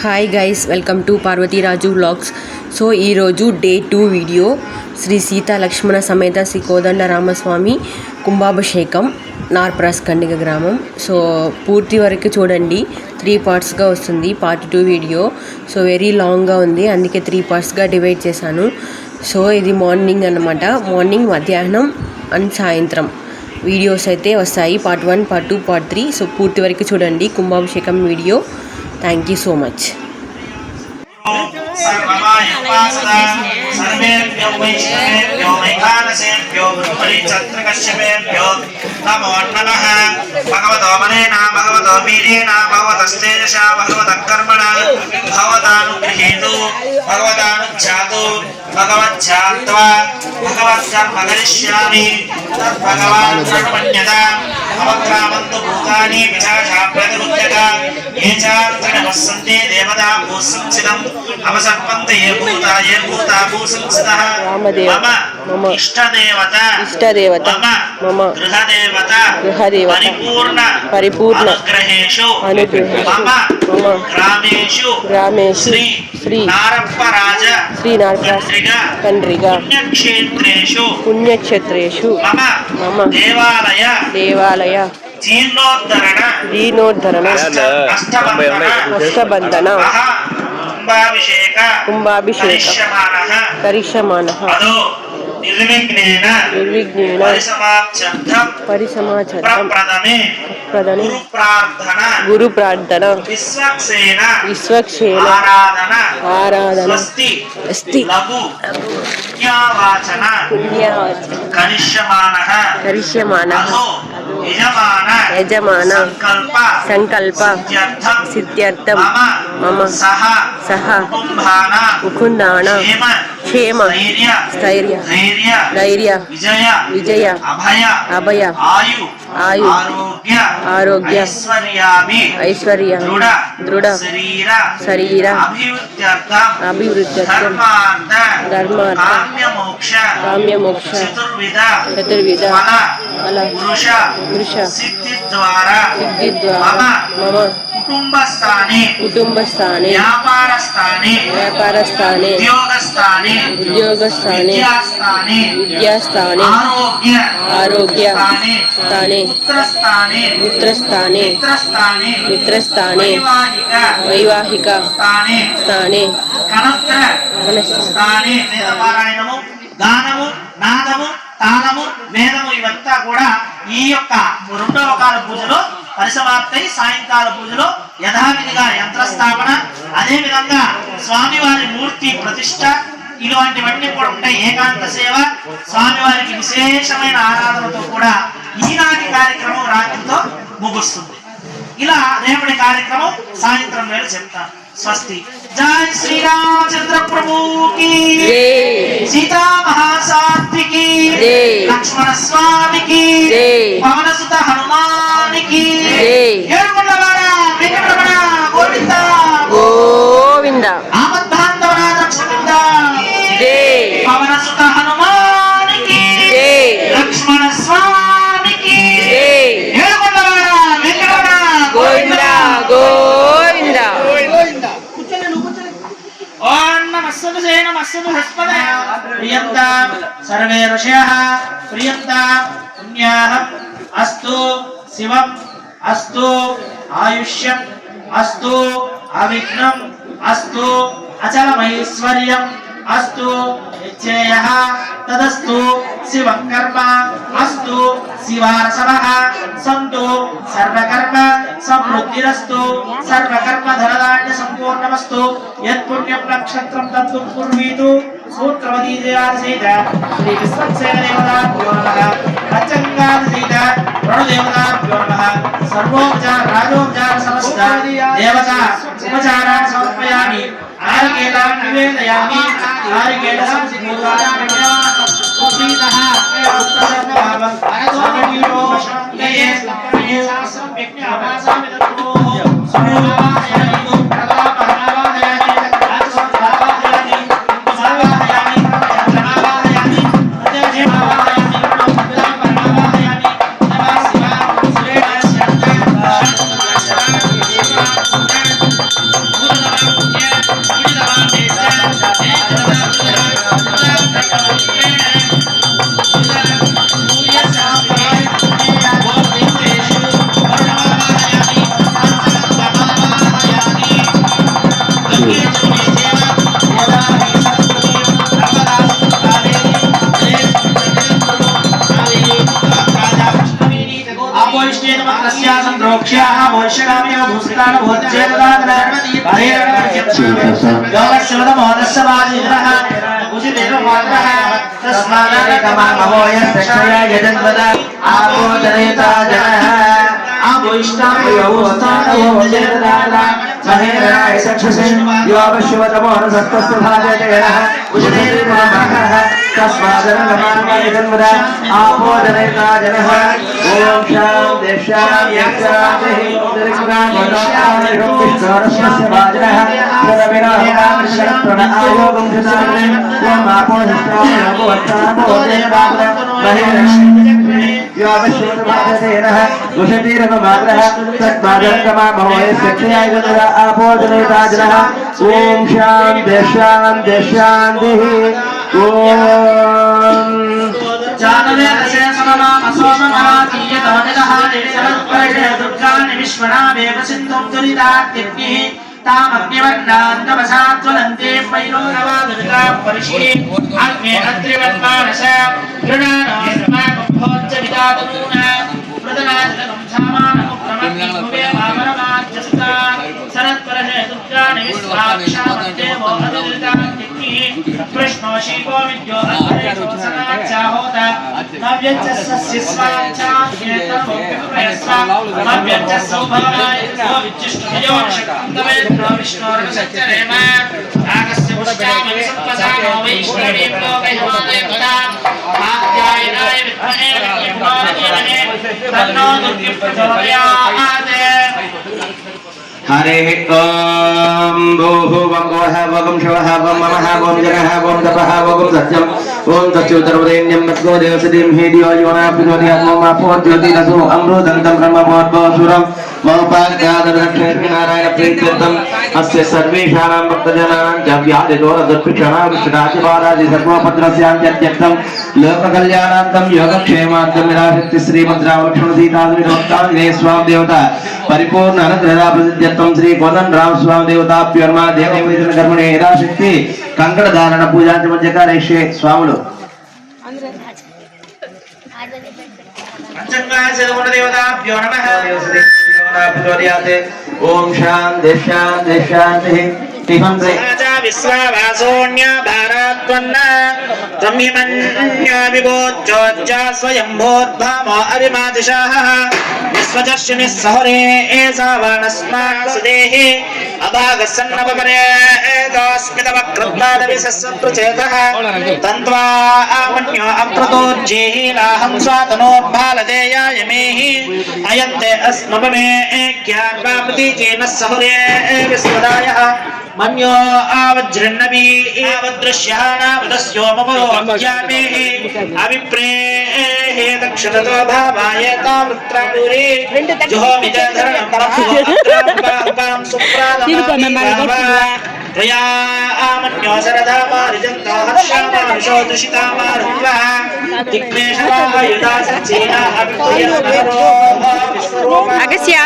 Hi guys, welcome to Parvati Raju vlogs. So ఈరోజు day 2 video Shri Sita లక్ష్మణ సమేత శ్రీ కోదండ రామస్వామి కుంభాభిషేకం నార్ప్రాస్ కండిగ గ్రామం. So పూర్తి వరకు చూడండి, 3 పార్ట్స్గా వస్తుంది. Part 2 video. సో వెరీ లాంగ్గా ఉంది, అందుకే 3 పార్ట్స్గా డివైడ్ చేశాను. సో ఇది మార్నింగ్ అన్నమాట. మార్నింగ్, మధ్యాహ్నం అండ్ సాయంత్రం వీడియోస్ అయితే వస్తాయి. Part 1, part 2, part 3. సో పూర్తి వరకు చూడండి కుంభాభిషేకం video. Thank you so much. सर्वेभ्यो वैष्णवेभ्यो मैखानसेभ्यो परिचत्रकश्यपेभ्यो नमो नमः। भगवतो मनेना भगवतो वीरेण भगवतस्तेजसा भगवतकर्मणा भगवतानुगृहीतो भगवतानुज्झातो भगवज्झात्वा भगवत्कर्म करिष्यामि तद्भगवान् सर्वज्ञता अवक्रामन्तु भूतानि पिशाचाभ्यतिरुध्यता ये चार्चनवस्सन्ते देवता भूसंसिदम् अवसर्पन्त ये भूता भूसंसिदः मम इष्टदेवता मम गृहदेवता परिपूर्ण अनुग्रहेषु मम ग्रामेषु श्री नारप्पराज कंड्रिगा पुण्यक्षेत्रेषु मम देवालय जीर्णोद्धरण अष्टबंधन कुंभाभिषेक करिष्यमाणः निर्विघ्नेन परिसमाचर्तम् प्रप्रदने गुरु प्रार्थना विश्वक्सेन आराधना अस्ति पुण्यावाचन करिष्यमाणः यजमान संकल्प सिद्ध्यर्थम मम सह मुकुंदाना क्षेम धैर्य विजय अभय आयु आरोग्य ऐश्वर्य दृढ़ शरीर अभिवृद्ध्यर्थम धर्मार्थ काम्य मोक्ष चतुर्विध फल पुरुष सिद्धि द्वारा मम कुटुंबस्थाने व्यापारस्थाने उद्योगस्थाने विद्यास्थाने आरोग्य स्थाने मित्रस्थाने वैवाहिक स्थाने నాదము తాళము వేదము ఇవంతా కూడా ఈ యొక్క రెండవ కాల పూజలో పరిసమాప్తై సాయంకాల పూజలో యథావిధిగా యంత్రస్థాపన, అదే విధంగా స్వామివారి మూర్తి ప్రతిష్ట ఇలాంటివన్నీ కూడా ఉంటాయి. ఏకాంత సేవ, స్వామివారికి విశేషమైన ఆరాధనతో కూడా ఈనాటి కార్యక్రమం రాత్రితో ముగుస్తుంది. ఇలా రేపటి కార్యక్రమం సాయంత్రం వేళ చెప్తాను. స్వస్తి. జై శ్రీరామచంద్ర ప్రభు కి జై, సీతా మహాసాత్వికి జై, లక్ష్మణ స్వామికి జై, పవనసుత హనుమానికి జై, ఏడుకొండలవాడ వెంకటరమణ గోవింద గోవింద, ఆపద్బాంధవ రక్షిత జై, పవనసుత హనుమానికి జై, లక్ష్మణ స్వామికి జై, ఏడుకొండలవాడ వెంకటరమణ గోవింద గోవింద. सर्वे ऋषयः प्रियन्तां पुण्याः अस्तु शिवम् अस्तु आयुष्यम् अस्तु अविघ्नम् अस्तु अचलमैश्वर्यम् अस्तु निश्चयः तदस्तु शिवं कर्म अस्तु शिवारसवः सन्तु सर्वकर्म समृद्धिरस्तु सर्वकर्म धनधान्य सम्पूर्णमस्तु यत्पुण्यं नक्षत्रं तत्तु कुर्वीतु सूत्रवती जयासहित श्री विश्वक्सेन देवताभ्यो नमः पंचंगासहित प्रणदेवताभ्यो नमः सर्वोपचार राजोपचार समस्त देवता उपचारान् समर्पयामि आर्गेलान् निवेदयामि आर्गेल संसिद्धोदानः उपीतः उत्तरभावं स्वामियो ये ये शास्त्रं व्यक्तिभासामि तत्तो सुभायानि प्रलापहावादयानि आत्मभावादयानि सर्वादयानि प्रभावादयानि अजयभावादयानि प्रलापहावादयानि नमः शिवाय सुरेणास्य मुख्याः भविष्यकाम्यो भूस्तान भोज्येदानर्मति योगश्रवतमोदस्य वाजिनः उचिदेव मात्रः तस्मादानकमामहो यक्षया यजन्वद आपो जनयता जनः आभोष्टामयोस्तानवो जयदादा महेराय सक्षसे योगश्रवतमोदस्य भाजयनः उचिदेव मात्रः तस्मादानकमामहो यजन्वद आपो जनयता जनः ओम शांति शांति शांति त्रिगुणा गोदावरी विष्णुरस्य वाजनः सर्वेना रामकृष्ण आयोगं सुसारे ओम आपो हिष्टामो वत्तामो देवाग्र महेरश्मि योगश्रवतमोदयनः उषतीरवमाग्रः तत्मादरकमामहो यक्षयाय गतः आपो जनयता जनः ओम शांति शांति शांति ओम जानवे रसे समनाम सोमनातीयतोनिदः देशवत्परिषे दुर्गानि विश्वनामेव सिन्धुं दुरितात्यग्निः तामग्निवर्णान्तमसात्वलन्ते पैरोनवादुर्गां परिषि अग्ने अत्रिवन्मानस गृणानास्माकम्भोज्ज विदातनूना मृदनाजनं सामानमुक्रमग्निभुवे मामरमाज्यस्ता शरत्परिषे दुर्गानि विश्वाक्षामन्तेवो अदुरितात्यग्निः कृष्णो शीको विद्यो अध्वरेषो सनाच्चाहोत नव्यच्चस्य स्वाच्छाह्येतमोऽप्यस्वा नव्यच्चसो भवाय सो विच्चिष्टमयो शक्तवेद्रो विष्णोर्वसच्चरेम आगस्य पुष्टामि सम्पसानो वैष्णवीं लोकहिमालयपदाम् आद्यायनाय विद्महे विद्महे तन्नो दुर्गिं प्रचोदयात् हरे ओम भूः वः वगं शिवः वं ममः वं जनः वं तपः वं सत्यम् ओम तच्युतर्वरेण्यं मद्गो देवसतिं हेदियो योना प्रचोदयात् मम आपो ज्योतिरसो अमृतन्तं ब्रह्ममोद्भवसुरं मौपाद्यादरक्षेर्नारायण प्रीत्यर्थम् अस्य सर्वेषां भक्तजनानां च व्याधिदोरदुर्भिक्षणां विष्टाचिवारादि सर्वपत्रस्यान्त्यत्यक्तं लोककल्याणार्थं योगक्षेमार्थं निराशक्ति श्रीमद्रामलक्ष्मणसीताविनोक्ताञ्जनेय स्वामी देवता परिपूर्ण अनुग्रह प्रसिद्ध्यर्थं श्री कोदंडराम स्वामी देवताभ्यो नमः देवैवेदन कर्मणे यथाशक्ति कंकण धारण पूजा च मध्यकारेषे स्वामुలు देवताभ्यो नमः ओम शांति शांति शांति विश्वावासोऽन्या भारात्वन्न त्वमिमन्या विभोज्योज्जा स्वयंभोद्भामो अभिमादिशाः विश्वजर्षिणिः सहुरे एषावानस्मान् सुदेहि अभागस्सन्नवपरे एकास्मितवक्रद्वादविसस्सन्त्रुचेतः तन्त्वा आमन्यो अप्रतोज्जेहि नाहं स्वातनोर्भालदेयाय मेहि अयन्ते अस्मपमे ज्ञान्वापतिचेनः सहुरे विश्वदायः मन्यो आवज्रन्नबी एवदृश्यः नामदस्यो ममोज्यामेहि अभिप्रेहे दक्षिणतो भावाय तावृत्राणुरे जुहोमि च धरणं बाहुपां सुप्रादमामि त्वया आमन्यो शरदा मारिजन्तो हर्षामानुषो दुषितामारुह्वः दिग्मेशवायुधा सच्चीना अभिप्रियस्मरो विश्वरूपः अगस्या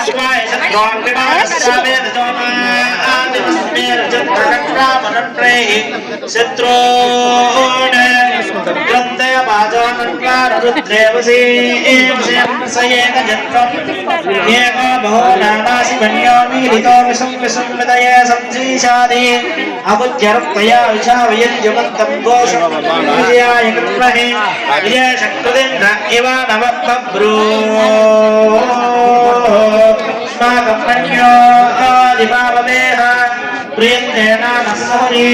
अश्वाय शत्रुं विमानस्यावेदतोमा आदिस्मेर्जत्रकट्रामनन्त्रैः शत्रून् ग्रन्थय पाजोनन्वारुद्रेवसी सयेकजत्रम् एको बहु नानासि मन्यो मीलितो विसंविदये संशीशादि अबुध्यरुक्तया विचावयन्युमन्तं दोषं विजयाय कृष्णहि विजयशक्तिन्द्र इव नमः बभ्रू स्माकं मन्यो आदिपावदेह प्रियन्तेना नस्सहरे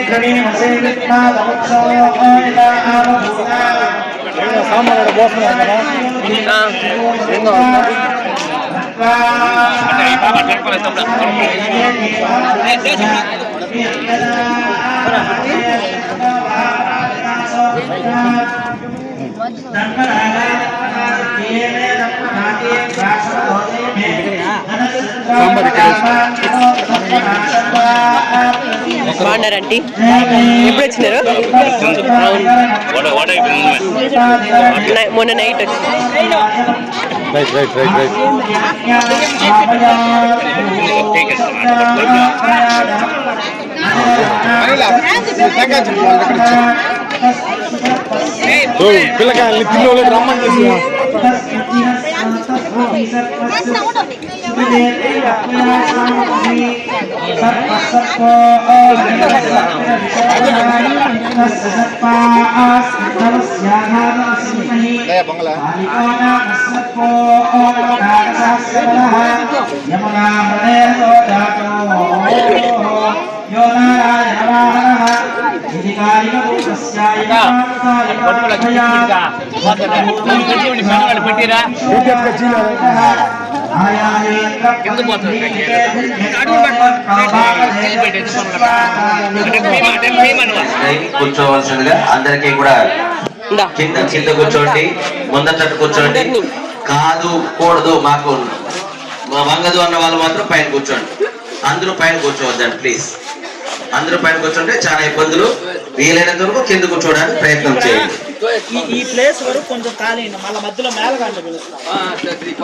ग्रवीमसे विद्मादमुत्सो यदा आमभूता सामने बोसना కదా ఏందో బాబా ట్రాక్ బాగున్నారండి ఎప్పుడు వచ్చినారు మొన్న నైట్ రైట్ పిల్లకాయల్ని పిల్లలు రమ్మని చేసి కూర్చోవలసిందిగా అందరికీ కూడా కింద కింద కూర్చోండి, ముందట కూర్చోండి. కాదు కూడదు మాకు వంగదు అన్న వాళ్ళు మాత్రం పైన కూర్చోండి. అందరూ పైన కూర్చోవద్దండి ప్లీజ్. అందరూ పైన కూర్చుంటే చాలా ఇబ్బందులు. వీలైనంత వరకు కింద కూర్చోవడానికి ప్రయత్నం చేయండి. ఈ ప్లేస్ వరకు కొంచెం ఖాళీ మళ్ళీ మధ్యలో మేళగాంట పిలుస్తాం.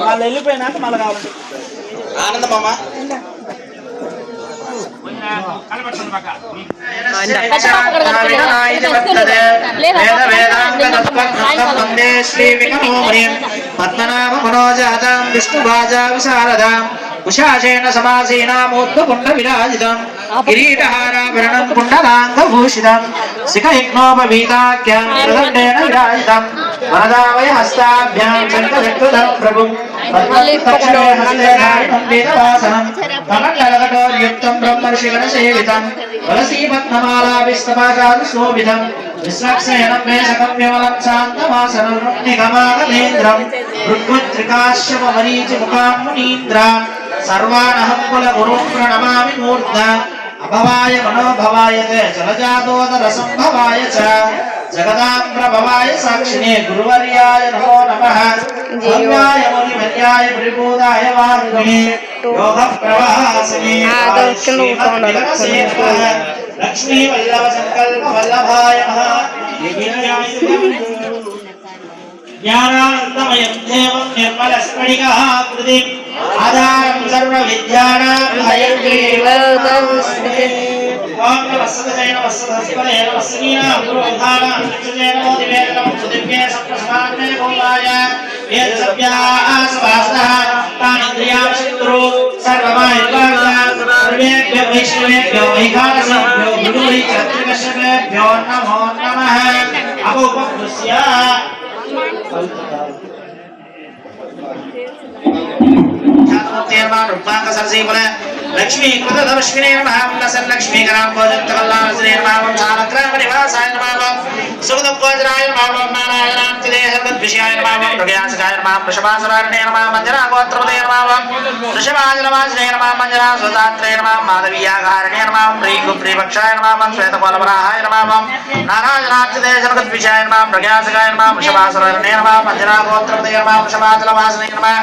వాళ్ళు వెళ్ళిపోయినాక మళ్ళీ కావాలంటే ఆనందమ్మ పద్మనాభ మనోజాతాం విష్ణుభాజా విశారదాం ఉషాసేన సమాసీనామోద్భకుండ విరాజితం కిరీటహారాభరణం కుండలాంగభూషితం శిఖయజ్ఞోపవీతాఖ్యాం ప్రదండేన విరాజితం వరదావయ హస్తాభ్యాం శంఖచక్రధరం ప్రభుం కమండలకటోర్యుక్తం బ్రహ్మర్షిగణ సేవితం వలసీపద్మమాలాభిస్తపాశాదు శోభితం విశ్వక్సేనం మేషకం విమలం శాంతమాసనం నిగమాగలేంద్రం ఋగ్వత్రికాశ్యమరీచి ముఖాం మునీంద్ర సర్వానహం కుల గురుం ప్రణమామి మూర్ధ అభవాయ మనోభవాయ జలజాతోదర సంభవాయ చ జగదాం ప్రభవాయ సాక్షినే గురువర్యాయ నమో నమః భవ్యాయ మునివర్యాయ పరిపూతాయ వారుణే యోగ ప్రవాసినే లక్ష్మీ వల్లభ సంకల్ప వల్లభాయ జ్ఞానానందమయం దేవం నిర్మల స్ఫటికాకృతిం ఆధారం సర్వ విద్యానాం హయగ్రీవదం ఓం నమస్సదైన వస్సదస్పరేణ వస్సీనాం గురుధానాం లక్ష్మేన మోదివేన దివ్యే సప్తస్మాన్నే భూమాయ ఏత సవ్యాసవాసః తానింద్రియాం శత్రు సర్వమాయుర్వాణాం సర్వేభ్యో వైష్ణవేభ్యో వైఖానసేభ్యో గురువై చత్రికశ్యపేభ్యో నమో నమః అపోపకృస్య लक्ष्मी कृतदर्शिने नमः लक्ष्मी करां भोजन्तकल्लाश्री नमः चालग्राम निवासाय नमः सुगतभोजनाय नमः नारायणां विषयाय नमः प्रज्ञासकाय नमः वृषभासवारणे नमः मञ्जनागोत्रपदे नमः वृषभाजलवासिने नमः मञ्जनासुतात्रे नमः माधवीयागारणे नमः प्रीगुप्रीपक्षाय नमः श्वेतकोलवराहाय नमः नारायणार्चिते जगद्विषयाय नमः प्रज्ञासकाय नमः वृषभासवारणे नमः मञ्जनागोत्रपदे नमः वृषभाजलवासिने नमः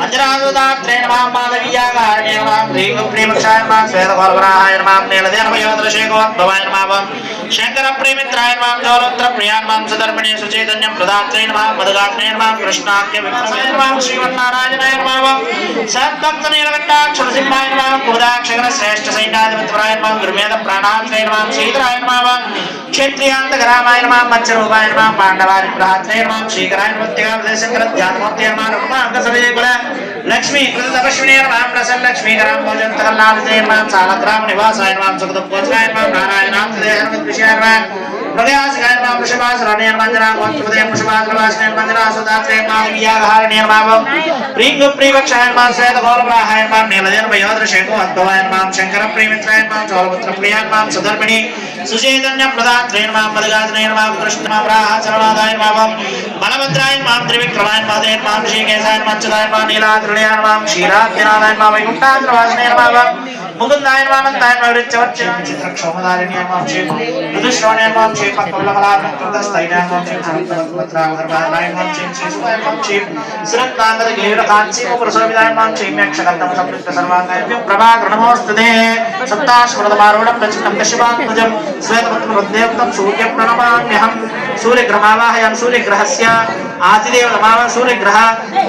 मञ्जनासुतात्रे नमः माधवीयागारणे नमः प्रीगुप्रीपक्षाय नमः श्वेतकोलवराहाय नमः नीलदेवयोधरशेखोद्भवाय नमः शंकर प्रेमित्राय नमः ज्वलोत्र प्रियाय नमः सुधर्मिणे सुचैतन्यं प्रदात्रे नमः मदगाग्ने नमः कृष्णाख्य विक्रमाय नमः श्रीमन्नारायणाय नमः सद्भक्त नीलकण्ठाक्षर सिंहाय नमः कोदाक्षर श्रेष्ठ सैन्याधिपतिवराय नमः गुरुमेध प्राणात्रे नमः श्रीधराय नमः क्षेत्रीयान्तकरामाय नमः मत्स्यरूपाय नमः पाण्डवाय प्रहात्रे नमः श्रीकराय नमः नमः रघुनाथसवेकुल लक्ष्मी कृतदर्शिने नमः प्रसन्न लक्ष्मी करां भोजन्तकल्लाश्री नमः चालग्राम निवासाय नमः सुगतभोजनाय नमः नारायणां विषयाय नमः प्रज्ञासकाय नमः वृषभासवारणे नमः मञ्जनागोत्रपदे वृषभासवासिने नमः मञ्जनासुतात्रे माधवीयागारणे नमः प्रीगुप्रीपक्षाय नमः श्वेतकोलवराहाय नमः नीलदेवयोधरशेखोद्भवाय नमः शंकरप्रेमित्राय नमः ज्वलोत्रप्रियाय नमः सुधर्मिणे सुचैतन्यप्रदात्रे नमः मदगात्रे नमः कृष्णप्राहाचरणादाय नमः बलभद्राय नमः त्रिविक्रमाय नमः नमः ऋषिकेशाय नमः अच्युताय नमः नीलाद्रिण्याय नमः क्षीराब्धिनाथाय नमः वैकुण्ठाद्रवासिने नमः मुकुन्दाय नमः अनन्ताय नमः वृक्षवच्चिनाय चित्रक्षोमधारिण्याय नमः ऋतुश्रवणाय नमः पक्वल्लभलाभृतस्तैनाय नमः श्रीमद्भद्रावधर्माय नमः श्रीसुताय नमः सुरत्नाङ्गदगेरकाञ्चीमुपरसोभिदाय नमः श्रीम्यक्षकर्तमसंपृक्तसर्वाङ्गाय प्रभाकर नमोऽस्तुते सप्ताश्वरदमारूढं प्रचिन्नं कश्यपात्मजं श्वेतपत्रवद्देवतं सूर्यप्रणमाम्यहं सूर्यग्रहावाहयामि सूर्यग्रहस्य आदिदेवतमावह सूर्यग्रह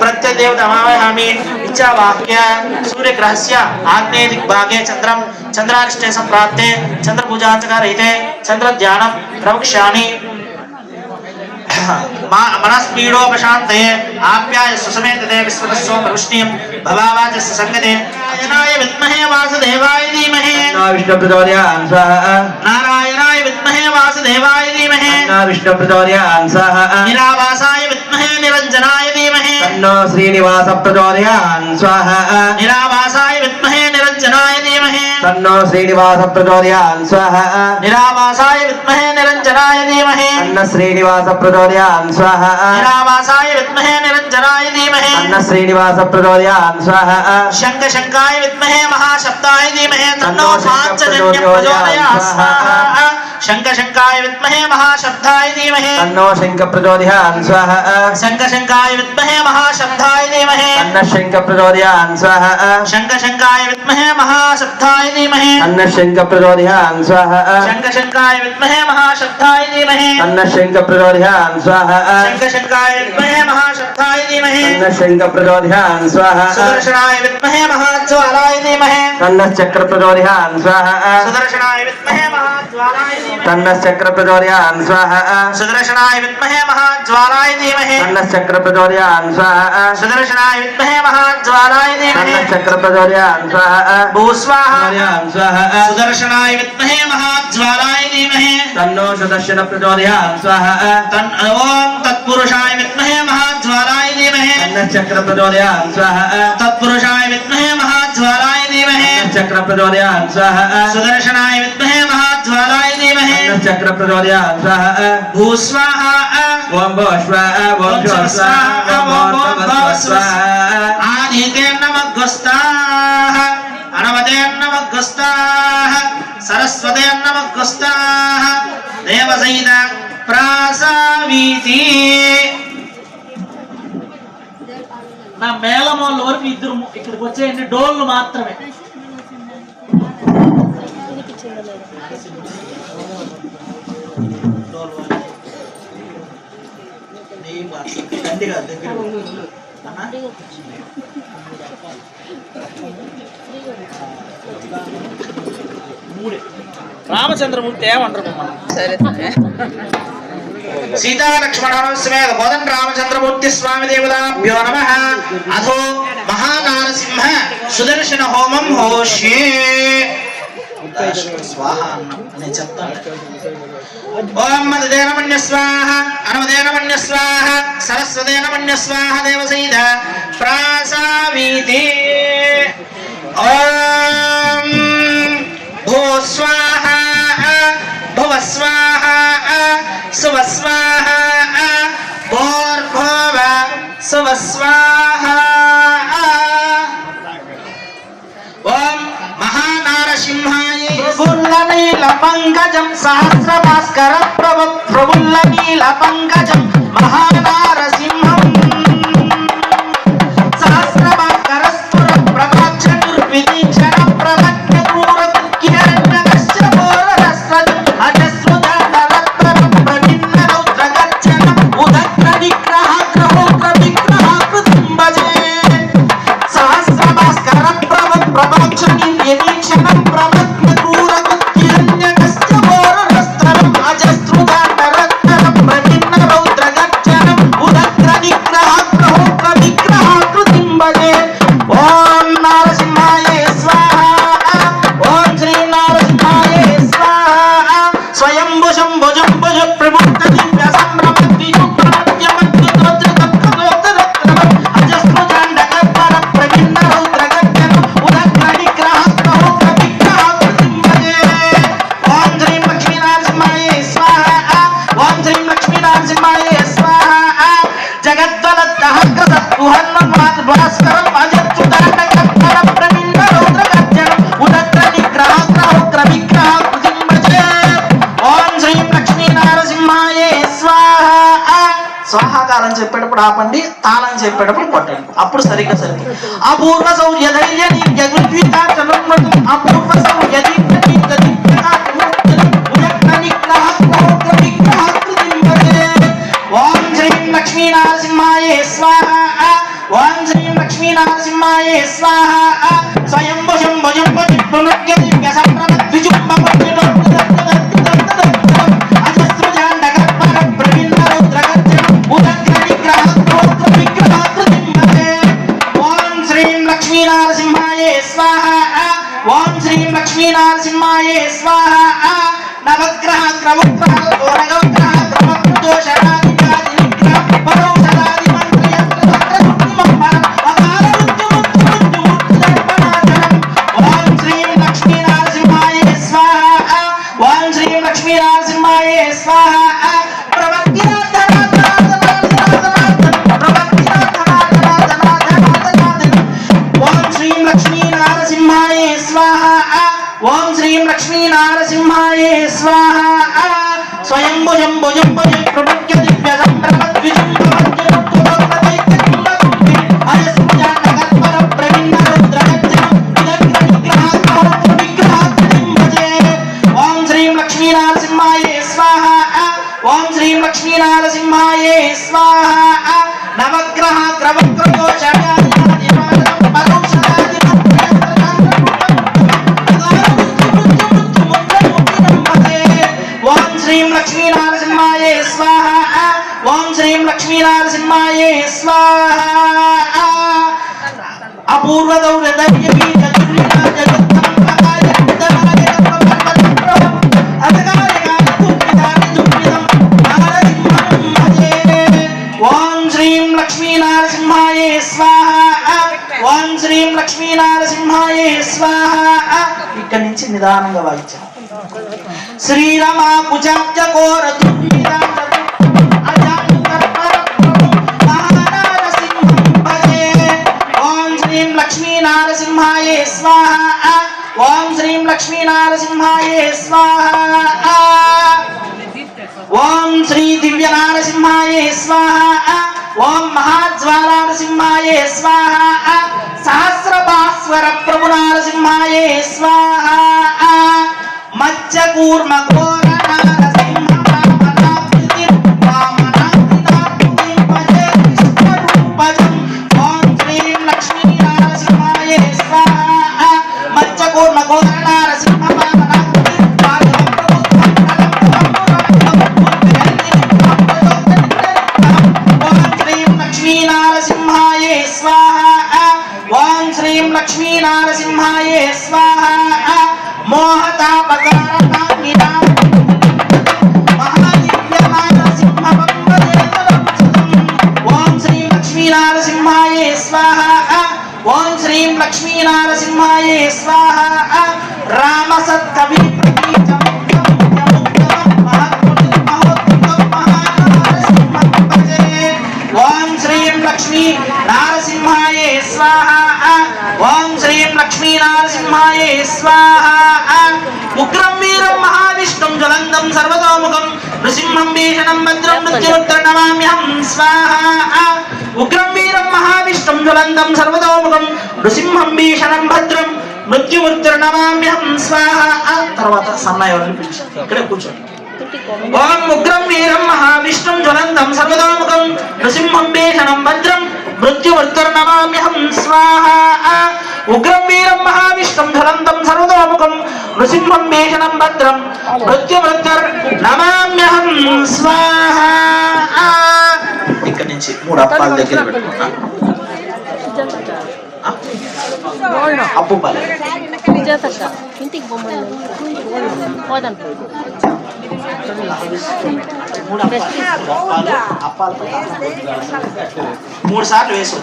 प्रत्यदेवतमावहामि इच्छावाक्य सूर्यग्रहस्य आग्नेय दिग्भागे चन्द्रं चन्द्रारिष्टे सम्प्राप्ते चन्द्रपूजाचकारहिते चन्द्रध्यानं प्रवक्ष्यामि मनस्पीडोपशान्ते आप्याय सुसमेतते विश्वतस्सोमरुष्णीं भवावाचस्य संगते नारायणाय विद्महे वासुदेवाय धीमहि विष्णुप्रचोदयात् स्वाहा नारायणाय विद्महे वासुदेवाय धीमहि विष्णुप्रचोदयात् स्वाहा निरावासाय विद्महे निरञ्जनाय धीमहि तन्नो श्रीनिवासप्रचोदयात् स्वाहा निरावासाय विद्महे निरञ्जनाय धीमहि तन्नो श्रीनिवासप्रचोदयात् स्वाहा निरावासाय विद्महे निरञ्जनाय धीमहि तन्न श्रीनिवासप्रचोदयात् स्वाहा निरावासाय विद्महे निरञ्जनाय धीमहि तन्न श्रीनिवासप्रचोदयात् स्वाहा शङ्खशङ्काय विद्महे महाशब्दाय धीमहि तन्नो पाञ्चजन्यं प्रचोदयात् स्वाहा शङ्खशङ्काय विद्महे महाशब्दाय धीमहि तन्नो शङ्खप्रचोदयात् स्वाहा शङ्खशङ्काय विद्महे महाशब्दाय धीमहि तन्न शङ्खप्रचोदयात् स्वाहा शङ्खशङ्काय विद्महे महाशब्दाय धीमहि तन्न शङ्खप्रचोदयात् स्वाहा शङ्खशङ्काय विद्महे महाशब्दाय धीमहि तन्न शङ्खप्रचोदयात् स्वाहा शङ्खशङ्काय विद्महे महाशब्दाय धीमहि तन्न शङ्खप्रचोदयात् स्वाहा सुदर्शनाय विद्महे महाज्वालाय धीमहि तन्न चक्रप्रचोदयात् स्वाहा सुदर्शनाय विद्महे महाज्वालाय धीमहि तन्न चक्रप्रचोदयात् स्वाहा सुदर्शनाय विद्महे महाज्वालाय धीमहि तन्न चक्रप्रचोदयात् स्वाहा सुदर्शनाय विद्महे महाज्वालाय धीमहि तन्न चक्रप्रचोदयात् स्वाहा भूस्वाहा स्वाहा सुदर्शनाय विद्महे महाज्वालाय धीमहि तन्नो सुदर्शनप्रचोदयात् स्वाहा ओम तत्पुरुषाय विद्महे महाज्वालाय धीमहि तन्न चक्रप्रचोदयात् स्वाहा तत्पुरुषाय विद्महे महाज्वालाय धीमहि चक्रप्रचोदयात् स्वाहा सुदर्शनाय विद्महे महाज्वालाय धीमहि चक्रप्रचोदयात् स्वाहा भूस्वाहा ओम भस्वाहा ओम स्वाहा ओम स्वाहा आदिते नमः अनवते नमः सरस्वते नमः देवसहित प्रासावीति నా మేళమోళ్ళ వరకు ఇద్దరు ఇక్కడికి వచ్చేయండి డోళ్ళు మాత్రమే రామచంద్రమూర్తి ఏమంటారు సరే सीता लक्ष्मण समेत बोधन रामचंद्रमूर्ति स्वामी देवताभ्यो नमः अथो महानारसिंह सुदर्शन होमं होष्ये स्वाहा ने చెప్తాను ओम मदेन मन्य स्वाहा अनमदेन मन्य स्वाहा सरस्वतेन मन्य स्वाहा देवसहित प्रासावीति ओम भू स्वाहा भुव स्वाहा सुवस्वाहा भोर्भुव सुवस्वाहा ओम महानारसिंहाय प्रफुल्लनीलपङ्कजं सहस्रभास्करं प्रफुल्लनीलपङ्कजं महानारसिंहं सहस्रभास्करस्फुरं प्रभाक्षणुर्विदीक्षणं प्रभक्त्यपूरकृत्यरण्यकश्यपोररस्रजम् अजस्रुदण्डरत्नरं प्रभिन्नरौद्रगर्जनम् उदग्रनिग्रहाग्रहोग्रविग्रहाकृतिं भजे सहस्रभास्करं प्रभाक्षणुर्विदीक्षणं प्रभक्त्यपूरकृत्यरण्यकश्यपोररस्रजम् अजस्रुदण्डरत्नरं प्रभिन्नरौद्रगर्जनम् उदग्रनिग्रहाग्रहोग्रविग्रहाकृतिं भजे ओम नारसिंहाय स्वाहा ओम श्री नारसिंहाय स्वाहा स्वयंभु शंभु जंभु प्रमुक्त दिव्य संभ्रम द्विजुप्रमद्यमद्युतोत्रतत्रोत्ररत्नम अजस्रुजाण्डकर्पर प्रभिन्न रौद्रगर्जन उदग्रनिग्रहग्रहोग्रविग्रहाकृतिं भजे ओम श्री लक्ष्मीनारसिंहाय स्वाहा ओम श्री लक्ष्मीनारसिंहाय स्वाहा जगद्वलत्तहग्रसत्कुहन्मन्माद्भास्करम् अजस्रुजाण्डकर्पर प्रभिन्न रौद्रगर्जन उदग्रनिग्रहग्रहोग्रविग्रहाकृतिं भजे ओम श्री लक्ष्मीनारसिंहाय स्वाहा స్వాహాకారం చెప్పేటప్పుడు ఆపండి తాళం చెప్పేటప్పుడు కొట్టండి అప్పుడు సరిగ్గా సరిగ్గా అపూర్వ సౌర్య ధైర్య నిర్యగ్వితాచలం అపూర్వ సౌర్య ధైర్య ఓం శ్రీ లక్ష్మీనారసింహాయ స్వాహా ఓం శ్రీ లక్ష్మీనారసింహాయ స్వాహా స్వయంభు శంభు జంభు దిగ్గులుగ్య దివ్య సంభ్రమ ద్విజుంబ అజస్రుజాండకర్పర ప్రవిన్న రౌద్రగర్జ नरसिंहाय स्वाहा नवग्रह क्रवग्रह ओरगग्रह क्रवग्रदोषरादिकादि निग्रह परोषरादि मंत्रयंत्र ओम श्रीं लक्ष्मी नरसिंहाय स्वाहा ओम श्रीं लक्ष्मी नरसिंहाय स्वाहा ओम श्रीं लक्ष्मी नरसिंहाय स्वाहा स्वयं भुजं भुजं भुजं प्रभुज्य दिव्य संप्रभत विजं ओम श्रीं लक्ष्मी नरसिंहाय स्वाहा ओम श्रीं लक्ष्मी नरसिंहाय स्वाहा नवग्रह क्रवग्रदोषरादि लक्ष्मी नरसिंहाय स्वाहा ओम श्रीं लक्ष्मी नरसिंहाय स्वाहा अपूर्व दौर्दर्य बीज दुर्विना जगत्तम अकाय उदराय अधकारिकाय दुर्विदानि दुर्विदं नरसिंहं भजे ओम श्रीं लक्ष्मी नरसिंहाय स्वाहा ओम श्रीं लक्ष्मी नरसिंहाय स्वाहा ఇక్కడ నుంచి నిదానంగా వాయించాం श्रीराम कुचाब्ज कोर ओम श्रीं लक्ष्मी नरसिंहाय स्वाहा ओम श्रीं लक्ष्मी नरसिंहाय स्वाहा ओम श्री दिव्य नरसिंहाय स्वाहा ओम महाज्वाला नरसिंहाय स्वाहा सहस्रभास्वर प्रभु नरसिंहाय स्वाहा मच्चकूर्म घोर नरसिंह वामनाकृति वामनाकृति भजे विष्णुरूपजं ओम श्रीं लक्ष्मी नरसिंहाय स्वाहा मच्चकूर्म घोर नरसिंह वामनाकृति ओम श्रीं लक्ष्मी नरसिंहाय स्वाहा ओम श्रीं लक्ष्मी नरसिंहाय स्वाहा मोहता पकारता निदा महादिव्य नरसिंह ओम श्रीं लक्ष्मी नरसिंहाय स्वाहा ओम श्रीं लक्ष्मी नरसिंहाय स्वाहा राम सत्कवि प्रतीचम ओम श्रीं लक्ष्मी नरसिंहाय स्वाहा ओम श्रीं लक्ष्मी नरसिंहाय स्वाहा उग्रं वीरं महाविष्णुं ज्वलन्तं सर्वतोमुखं नृसिंहं भीषणं भद्रं मृत्युमुत्तरनमाम्यहं स्वाहा उग्रं वीरं महाविष्णुं ज्वलन्तं सर्वतोमुखं नृसिंहं भीषणं भद्रं मृत्युमुत्तरनमाम्यहं स्वाहा తర్వాత సన్నయ్యని పిలిచి ఇక్కడే కూర్చోండి ओम उग्रं वीरं महाविष्णुं ज्वलन्तं सर्वतोमुखं नृसिंहं भीषणं भद्रं मृत्युमुत्तरनमाम्यहं स्वाहा उग्रं वीरं महाविष्णुं ज्वलन्तं सर्वतोमुखं नृसिंहं भीषणं भद्रं मृत्युमुत्तरनमाम्यहं स्वाहा ఇక్కడ నుంచి మూడు అప్పాల దగ్గర పెట్టుకున్నా అప్పు పాలే ఇంటికి బొమ్మలు పోదండి మూడు సార్లు వేసి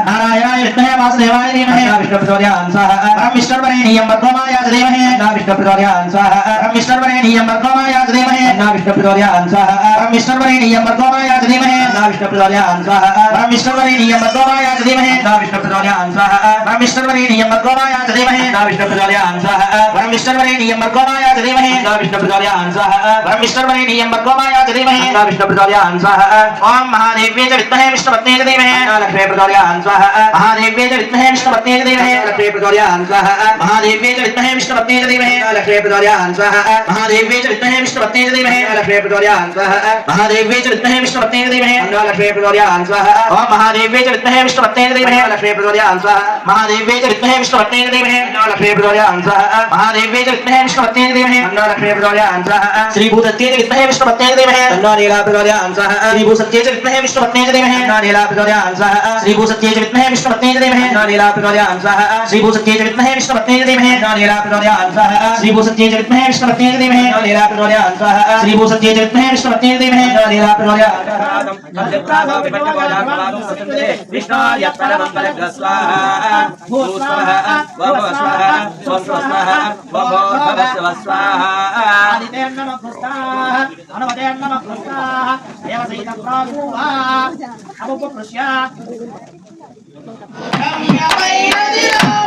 नारायणाय विद्महे वासुदेवाय धीमहि विष्णुप्रचोदयात् स्वाहा ब्रह्मिष्टर्वरेण्यं भद्रमायाच धीमहि विष्णुप्रचोदयात् स्वाहा ब्रह्मिष्टर्वरेण्यं भद्रमायाच धीमहि विष्णुप्रचोदयात् स्वाहा ब्रह्मिष्टर्वरेण्यं भद्रमायाच धीमहि विष्णुप्रचोदयात् स्वाहा ब्रह्मिष्टर्वरेण्यं भद्रमायाच धीमहि विष्णुप्रचोदयात् स्वाहा ब्रह्मिष्टर्वरेण्यं भद्रमायाच धीमहि विष्णुप्रचोदयात् स्वाहा ब्रह्मिष्टर्वरेण्यं भद्रमायाच धीमहि विष्णुप्रचोदयात् स्वाहा ब्रह्मिष्टर्वरेण्यं भद्रमायाच धीमहि विष्णुप्रचोदयात् स्वाहा ओम महादेव्यै च विद्महे विष्णुपत्न्यै च धीमहि लक्ष्मी प्रचोदयात् स्वाहा महादेव्यै च विद्महे विष्णुपत्न्यै च धीमहि लक्ष्मी प्रचोदयात् स्वाहा महादेव्यै च विद्महे विष्णुपत्न्यै च धीमहि लक्ष्मी प्रचोदयात् स्वाहा महादेव्यै च विद्महे विष्णुपत्न्यै च धीमहि लक्ष्मी प्रचोदयात् स्वाहा महादेव्यै च विद्महे विष्णुपत्न्यै च धीमहि अन्नो लक्ष्मी प्रचोदयात् स्वाहा ओम महादेव्यै च विद्महे विष्णुपत्न्यै च धीमहि अन्नो लक्ष्मी प्रचोदयात् स्वाहा महादेव्यै च विद्महे विष्णुपत्न्यै च धीमहि अन्नो लक्ष्मी प्रचोदयात् स्वाहा महादेव्यै च विद्महे विष्णुपत्न्यै च धीमहि अन्नो लक्ष्मी प्रचोदयात् स्वाहा श्री भूसत्यै च विद्महे विष्णुपत्न्यै च धीमहि अन्नो नीला प्रचोदयात् स्वाहा श्री भूसत्यै च विद्महे विष्णुपत्न्यै च धीमहि अन्नो नीला प्रचोदयात् स्वाहा श्री भूसत्यै च विद्महे विष्णुपत्न्यै च धीमहि अन्नो नीला प्रचोदयात् स्वाहा श्री भूसत्यै च विद्महे विष्णुपत्न्यै च धीमहि अन्नो नीला प्रचोदयात् स्वाहा श्री भूसत्यै च विद्महे विष्णुपत्न्यै च धीमहि अन्नो नीला प्रचोदयात् स्वाहा श्री भूसत्यै च विद्महे विष्णुपत्न्यै च धीमहि अन्नो नीला प्रचोदयात् स्वाहा